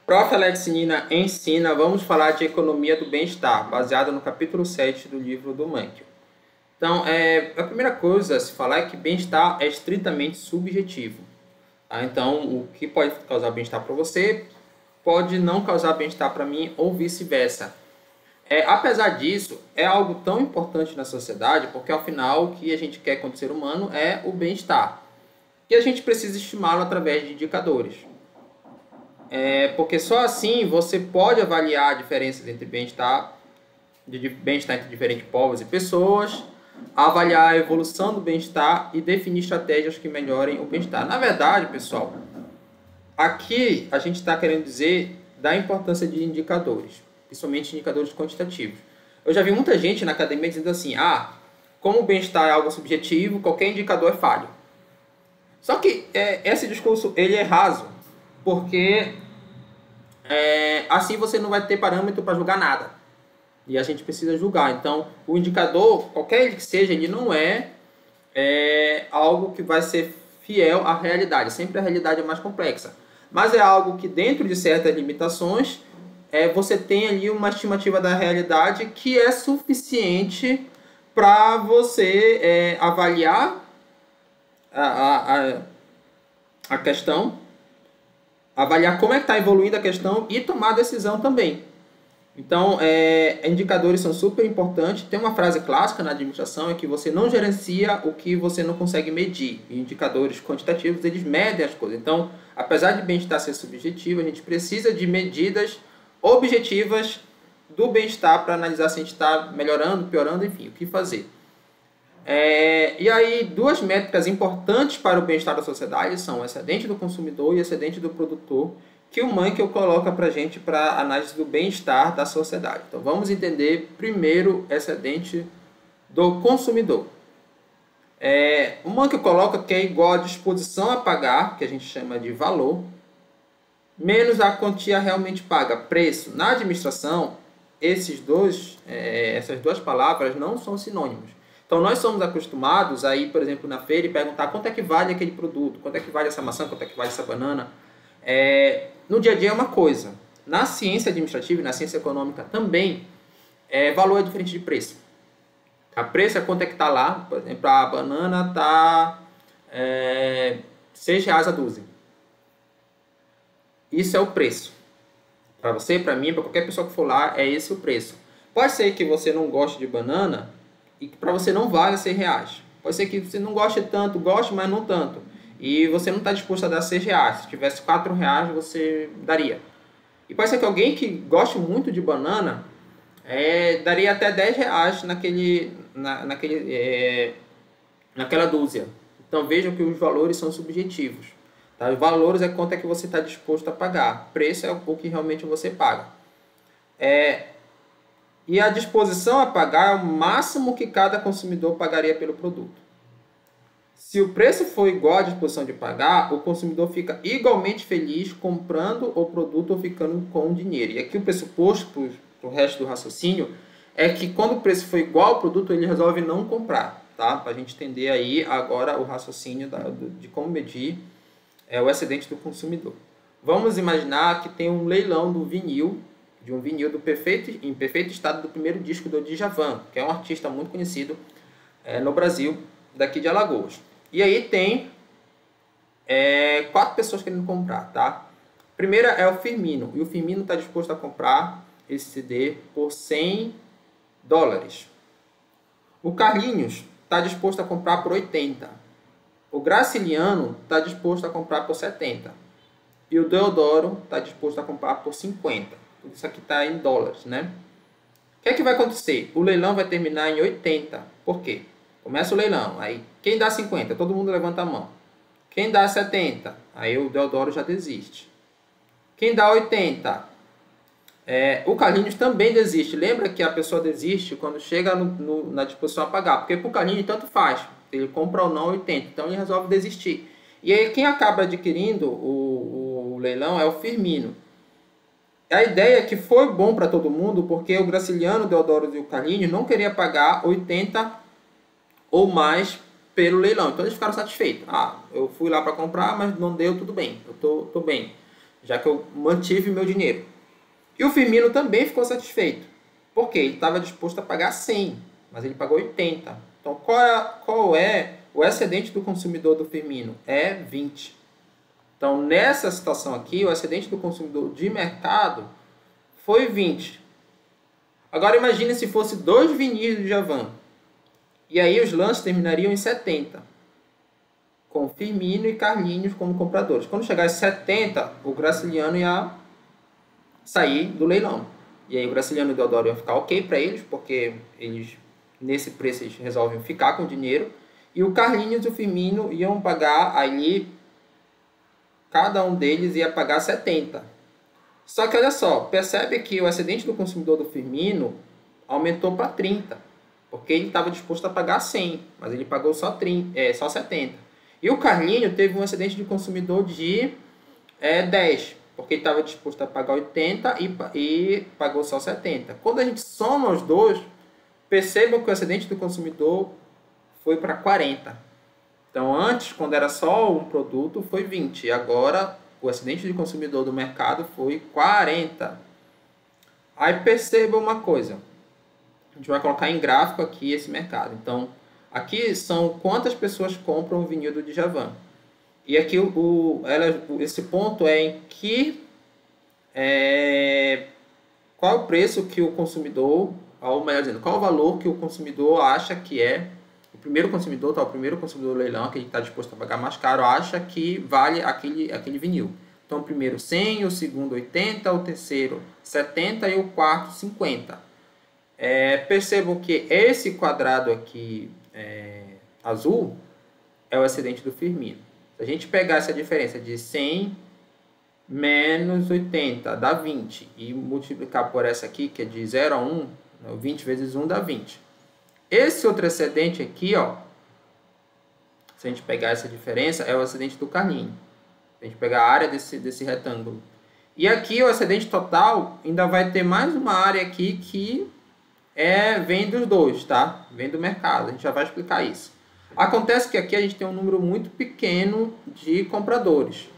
Prof. Alex Nina ensina, vamos falar de economia do bem-estar, baseado no capítulo 7 do livro do Mankell. Então, a primeira coisa a se falar é que bem-estar é estritamente subjetivo. Tá? Então, o que pode causar bem-estar para você pode não causar bem-estar para mim ou vice-versa. Apesar disso, é algo tão importante na sociedade, porque ao final o que a gente quer como ser humano é o bem-estar. E a gente precisa estimá-lo através de indicadores. Porque só assim você pode avaliar diferenças entre bem-estar entre diferentes povos e pessoas, avaliar a evolução do bem-estar e definir estratégias que melhorem o bem-estar. Na verdade, pessoal, aqui a gente está querendo dizer da importância de indicadores, principalmente indicadores quantitativos. Eu já vi muita gente na academia dizendo assim, como o bem-estar é algo subjetivo, qualquer indicador é falho. Só que esse discurso ele é raso, porque assim você não vai ter parâmetro para julgar nada. E a gente precisa julgar. Então, o indicador, qualquer ele que seja, ele não é algo que vai ser fiel à realidade. Sempre a realidade é mais complexa. Mas é algo que, dentro de certas limitações, você tem ali uma estimativa da realidade que é suficiente para você avaliar a questão, avaliar como é que está evoluindo a questão e tomar decisão também. Então, indicadores são super importantes. Tem uma frase clássica na administração, é que você não gerencia o que você não consegue medir. E indicadores quantitativos, eles medem as coisas. Então, apesar de bem-estar ser subjetivo, a gente precisa de medidas objetivas do bem-estar para analisar se a gente está melhorando, piorando, enfim, o que fazer. E aí, duas métricas importantes para o bem-estar da sociedade são o excedente do consumidor e o excedente do produtor, que o Mankell coloca para a gente para análise do bem-estar da sociedade. Então, vamos entender primeiro o excedente do consumidor. O Mankell coloca que é igual a disposição a pagar, que a gente chama de valor, menos a quantia realmente paga, preço. Na administração, essas duas palavras não são sinônimos. Então, nós somos acostumados a ir, por exemplo, na feira e perguntar quanto é que vale aquele produto, quanto é que vale essa maçã, quanto é que vale essa banana. No dia a dia é uma coisa. Na ciência administrativa e na ciência econômica também, valor é diferente de preço. A preço é quanto é que está lá. Por exemplo, a banana está R$6 a dúzia. Isso é o preço. Para você, para mim, para qualquer pessoa que for lá, é esse o preço. Pode ser que você não goste de banana e que para você não vale R$6. Pode ser que você não goste tanto, goste, mas não tanto. E você não está disposto a dar R$6. Se tivesse R$4, você daria. E pode ser que alguém que goste muito de banana daria até R$10 naquela dúzia. Então vejam que os valores são subjetivos. Tá? Os valores é quanto é que você está disposto a pagar. Preço é o que realmente você paga. E a disposição a pagar é o máximo que cada consumidor pagaria pelo produto. Se o preço for igual à disposição de pagar, o consumidor fica igualmente feliz comprando o produto ou ficando com o dinheiro. E aqui o pressuposto para o resto do raciocínio é que quando o preço for igual ao produto, ele resolve não comprar. Tá? Para a gente entender aí agora o raciocínio de como medir o excedente do consumidor. Vamos imaginar que tem um leilão do vinil, em perfeito estado do primeiro disco do Djavan, que é um artista muito conhecido no Brasil, daqui de Alagoas. E aí tem 4 pessoas querendo comprar, tá? Primeira é o Firmino, e o Firmino está disposto a comprar esse CD por $100. O Carlinhos está disposto a comprar por 80. O Graciliano está disposto a comprar por 70. E o Deodoro está disposto a comprar por 50. Tudo isso aqui está em dólares, né? O que é que vai acontecer? O leilão vai terminar em 80. Por quê? Começa o leilão. Aí, quem dá 50? Todo mundo levanta a mão. Quem dá 70? Aí o Deodoro já desiste. Quem dá 80? O Carlinhos também desiste. Lembra que a pessoa desiste quando chega na disposição a pagar. Porque para o Carlinhos tanto faz. Ele compra ou não 80. Então ele resolve desistir. E aí quem acaba adquirindo o leilão é o Firmino. A ideia é que foi bom para todo mundo, porque o Graciliano, o Deodoro e o Carlinhos não queriam pagar 80 ou mais pelo leilão. Então eles ficaram satisfeitos. Eu fui lá para comprar, mas não deu, tudo bem. Eu tô bem. já que eu mantive meu dinheiro. E o Firmino também ficou satisfeito, porque ele estava disposto a pagar 100, mas ele pagou 80. Então, qual é o excedente do consumidor do Firmino? É 20. Então, nessa situação aqui, o excedente do consumidor de mercado foi 20. Agora, imagine se fosse 2 vinis do Djavan. E aí os lances terminariam em 70. Com Firmino e Carlinhos como compradores. Quando chegasse 70, o Graciliano ia sair do leilão. E aí o Graciliano e o Deodoro iam ficar ok para eles, porque eles, nesse preço, eles resolvem ficar com o dinheiro. E o Carlinhos e o Firmino iam pagar ali, cada um deles ia pagar 70. Só que olha só, percebe que o excedente do consumidor do Firmino aumentou para 30. Porque ele estava disposto a pagar 100, mas ele pagou só 70. E o Carlinho teve um excedente de consumidor de 10, porque ele estava disposto a pagar 80 e pagou só 70. Quando a gente soma os dois, percebam que o excedente do consumidor foi para 40. Então, antes, quando era só um produto, foi 20. E agora, o excedente de consumidor do mercado foi 40. Aí perceba uma coisa. A gente vai colocar em gráfico aqui esse mercado. Então, aqui são quantas pessoas compram o vinil do Djavan. E aqui esse ponto é em que qual é o preço que o consumidor, ou melhor dizendo, qual é o valor que o consumidor acha que é, o primeiro consumidor do leilão, aquele que está disposto a pagar mais caro, acha que vale aquele vinil. Então, o primeiro 100, o segundo 80, o terceiro 70 e o quarto 50. Percebam que esse quadrado aqui azul é o excedente do Firmino. Se a gente pegar essa diferença de 100 menos 80 dá 20 e multiplicar por essa aqui, que é de 0 a 1, 20 vezes 1 dá 20. Esse outro excedente aqui, ó, se a gente pegar essa diferença, é o excedente do Carlinho. Se a gente pegar a área desse retângulo. E aqui o excedente total ainda vai ter mais uma área aqui que vem dos dois, tá? Vem do mercado, a gente já vai explicar isso. Acontece que aqui a gente tem um número muito pequeno de compradores.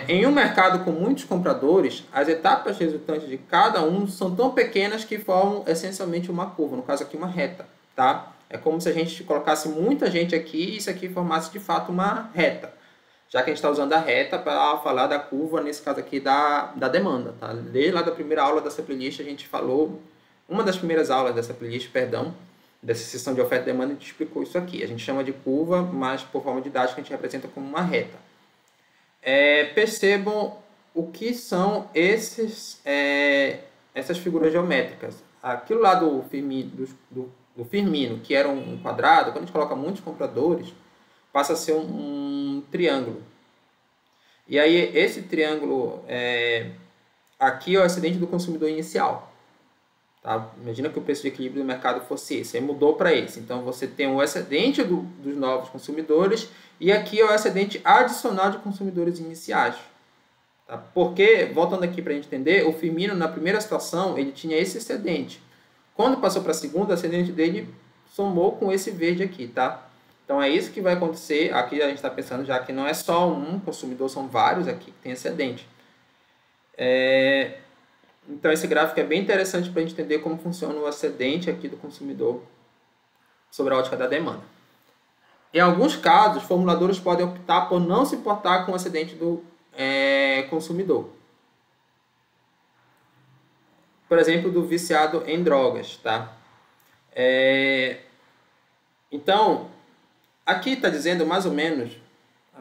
Em um mercado com muitos compradores, as etapas resultantes de cada um são tão pequenas que formam essencialmente uma curva, no caso aqui uma reta, tá? É como se a gente colocasse muita gente aqui e isso aqui formasse de fato uma reta. Já que a gente está usando a reta para falar da curva, nesse caso aqui da demanda, tá? Desde lá da primeira aula dessa playlist a gente falou, uma das primeiras aulas dessa playlist, perdão, dessa seção de oferta e demanda, a gente explicou isso aqui. A gente chama de curva, mas por forma didática a gente representa como uma reta. Percebam o que são essas figuras geométricas. Aquilo lá do Firmino, que era um quadrado, quando a gente coloca muitos compradores, passa a ser um triângulo. E aí esse triângulo aqui é o excedente do consumidor inicial. Tá? Imagina que o preço de equilíbrio do mercado fosse esse, aí mudou para esse. Então você tem o excedente dos novos consumidores e aqui é o excedente adicional de consumidores iniciais. Tá? Porque, voltando aqui para a gente entender, o Firmino na primeira situação ele tinha esse excedente. Quando passou para a segunda, o excedente dele somou com esse verde aqui. Tá? Então é isso que vai acontecer. Aqui a gente está pensando já que não é só um consumidor, são vários aqui que tem excedente. Então esse gráfico é bem interessante para a gente entender como funciona o excedente aqui do consumidor sobre a ótica da demanda. Em alguns casos, formuladores podem optar por não se importar com o excedente do consumidor. Por exemplo, do viciado em drogas. Tá? Então, aqui está dizendo mais ou menos,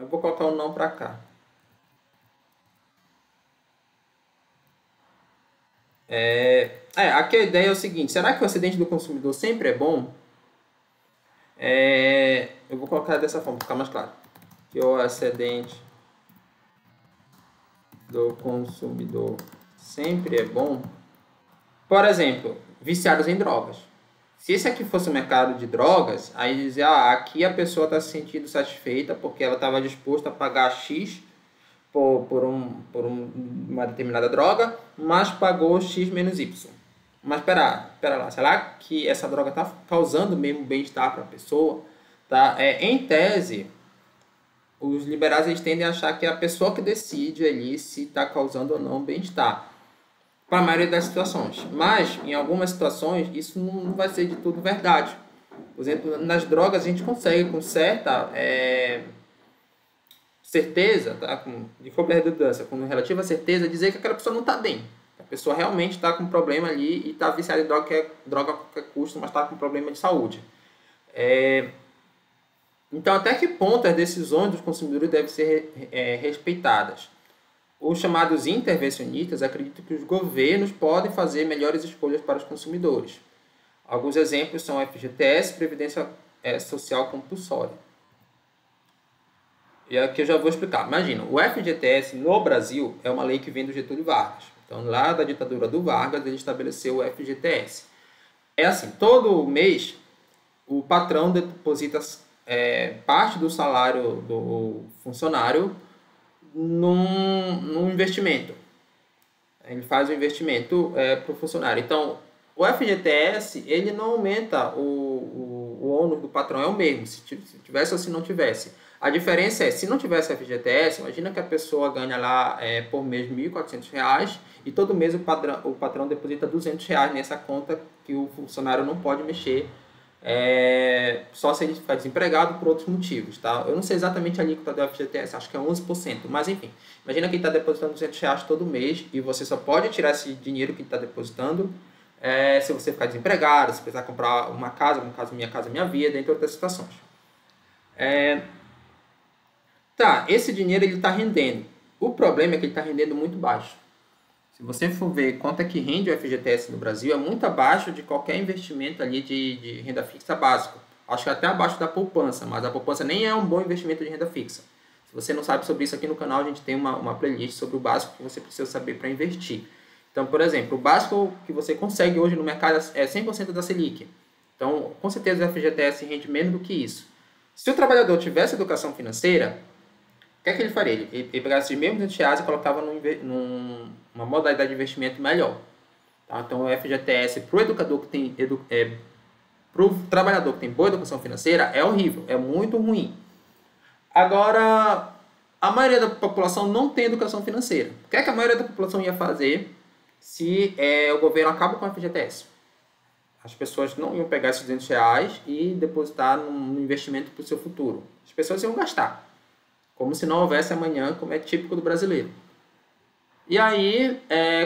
eu vou colocar um não para cá. Aqui a ideia é o seguinte, será que o excedente do consumidor sempre é bom? Eu vou colocar dessa forma, para ficar mais claro. Que o excedente do consumidor sempre é bom. Por exemplo, viciados em drogas. Se esse aqui fosse o mercado de drogas, aí dizia, aqui a pessoa está se sentindo satisfeita porque ela estava disposta a pagar X por uma determinada droga, mas pagou X menos Y. Mas espera lá, será que essa droga está causando mesmo bem-estar para a pessoa? Tá? Em tese, os liberais eles tendem a achar que é a pessoa que decide ali se está causando ou não bem-estar, para a maioria das situações. Mas, em algumas situações, isso não vai ser de tudo verdade. Por exemplo, nas drogas a gente consegue, com certa certeza, tá? De qualquer redundância, com relativa certeza, dizer que aquela pessoa não está bem. A pessoa realmente está com um problema ali e está viciada em droga a qualquer custo, mas está com um problema de saúde. Então, até que ponto as decisões dos consumidores devem ser respeitadas? Os chamados intervencionistas acreditam que os governos podem fazer melhores escolhas para os consumidores. Alguns exemplos são FGTS, Previdência Social Compulsória. E aqui eu já vou explicar. Imagina, o FGTS no Brasil é uma lei que vem do Getúlio Vargas. Então, lá da ditadura do Vargas, ele estabeleceu o FGTS. É assim, todo mês o patrão deposita parte do salário do funcionário num investimento. Ele faz o investimento para o funcionário. Então, o FGTS, ele não aumenta o ônus do patrão, é o mesmo, se tivesse ou se não tivesse. A diferença é, se não tivesse FGTS, imagina que a pessoa ganha lá por mês R$ 1.400 e todo mês o patrão deposita R$ 200 nessa conta que o funcionário não pode mexer, só se ele ficar desempregado por outros motivos, tá? Eu não sei exatamente a alíquota do FGTS, acho que é 11%, mas enfim, imagina que ele está depositando R$ 200 todo mês e você só pode tirar esse dinheiro que ele está depositando se você ficar desempregado, se precisar comprar uma casa, no caso Minha Casa Minha Vida, entre outras situações. Tá, esse dinheiro ele está rendendo. O problema é que ele está rendendo muito baixo. Se você for ver quanto é que rende o FGTS no Brasil, é muito abaixo de qualquer investimento ali de renda fixa básico. Acho que até abaixo da poupança, mas a poupança nem é um bom investimento de renda fixa. Se você não sabe sobre isso, aqui no canal a gente tem uma playlist sobre o básico que você precisa saber para investir. Então, por exemplo, o básico que você consegue hoje no mercado é 100% da Selic. Então, com certeza o FGTS rende menos do que isso. Se o trabalhador tivesse educação financeira, o que é que ele faria? Ele pegasse os mesmos R$200 e colocava numa modalidade de investimento melhor. Tá? Então, o FGTS para o educador que tem para o trabalhador que tem boa educação financeira é horrível, é muito ruim. Agora, a maioria da população não tem educação financeira. O que é que a maioria da população ia fazer se o governo acaba com o FGTS? As pessoas não iam pegar esses R$200 e depositar num investimento para o seu futuro. As pessoas iam gastar. Como se não houvesse amanhã, como é típico do brasileiro. E aí,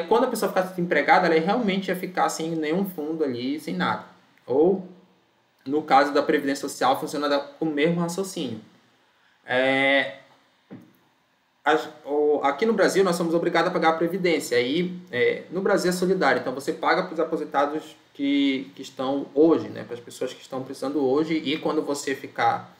quando a pessoa ficasse desempregada, ela realmente ia ficar sem nenhum fundo ali, sem nada. Ou, no caso da Previdência Social, funciona com o mesmo raciocínio. Aqui no Brasil, nós somos obrigados a pagar a Previdência. E no Brasil é solidário, então você paga para os aposentados que estão hoje, né, para as pessoas que estão precisando hoje. E quando você ficar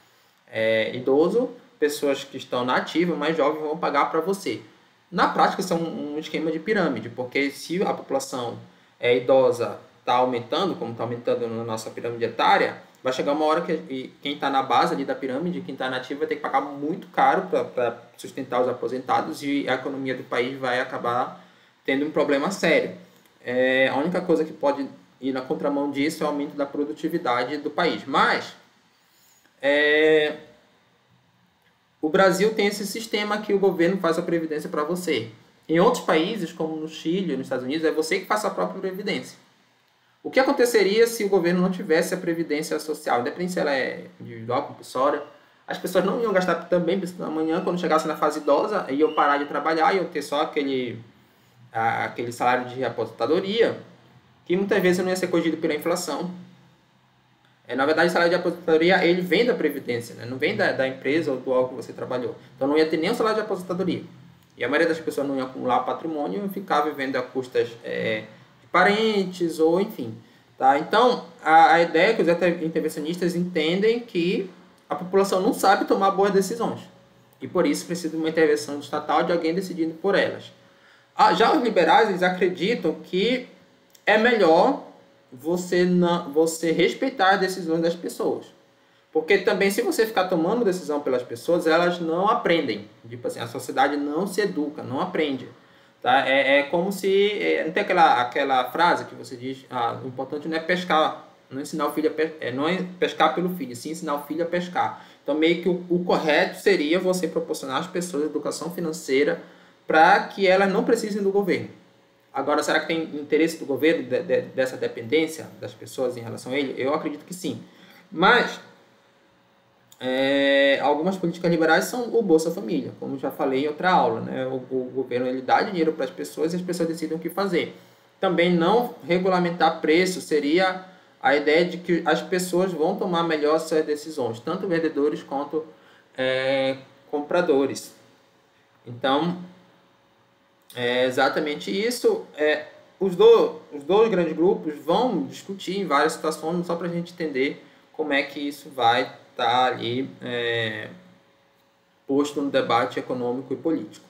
idoso, pessoas que estão na ativa, mais jovens, vão pagar para você. Na prática, isso é um esquema de pirâmide, porque se a população idosa está aumentando, como está aumentando na nossa pirâmide etária, vai chegar uma hora que quem está na base ali da pirâmide, quem está na ativa, vai ter que pagar muito caro para sustentar os aposentados e a economia do país vai acabar tendo um problema sério. A única coisa que pode ir na contramão disso é o aumento da produtividade do país. Mas o Brasil tem esse sistema que o governo faz a previdência para você. Em outros países, como no Chile, nos Estados Unidos, é você que faz a própria previdência. O que aconteceria se o governo não tivesse a previdência social? Independente se ela é individual, compulsória, as pessoas não iam gastar também, pensando amanhã, quando chegasse na fase idosa, iam parar de trabalhar, iam ter só aquele salário de aposentadoria, que muitas vezes não ia ser corrigido pela inflação. Na verdade, o salário de aposentadoria ele vem da Previdência, né? Não vem da empresa ou do algo que você trabalhou. Então, não ia ter nem o salário de aposentadoria. E a maioria das pessoas não ia acumular patrimônio e ficar vivendo a custas de parentes ou enfim. Tá? Então, a ideia é que os intervencionistas entendem que a população não sabe tomar boas decisões. E, por isso, precisa de uma intervenção estatal de alguém decidindo por elas. Já os liberais eles acreditam que é melhor você respeitar as decisões das pessoas. Porque também, se você ficar tomando decisão pelas pessoas, elas não aprendem. Tipo assim, a sociedade não se educa, não aprende. Tá? Como se... não tem aquela frase que você diz, o importante não é pescar, não ensinar o filho não é pescar pelo filho, sim ensinar o filho a pescar. Então, meio que o correto seria você proporcionar às pessoas educação financeira para que elas não precisem do governo. Agora, será que tem interesse do governo dessa dependência das pessoas em relação a ele? Eu acredito que sim. Mas algumas políticas liberais são o Bolsa Família, como já falei em outra aula, né? O governo ele dá dinheiro para as pessoas e as pessoas decidem o que fazer. Também não regulamentar preço seria a ideia de que as pessoas vão tomar melhor suas decisões, tanto vendedores quanto compradores. Então, é exatamente isso. Os dois grandes grupos vão discutir em várias situações, só para a gente entender como é que isso vai estar ali posto no debate econômico e político.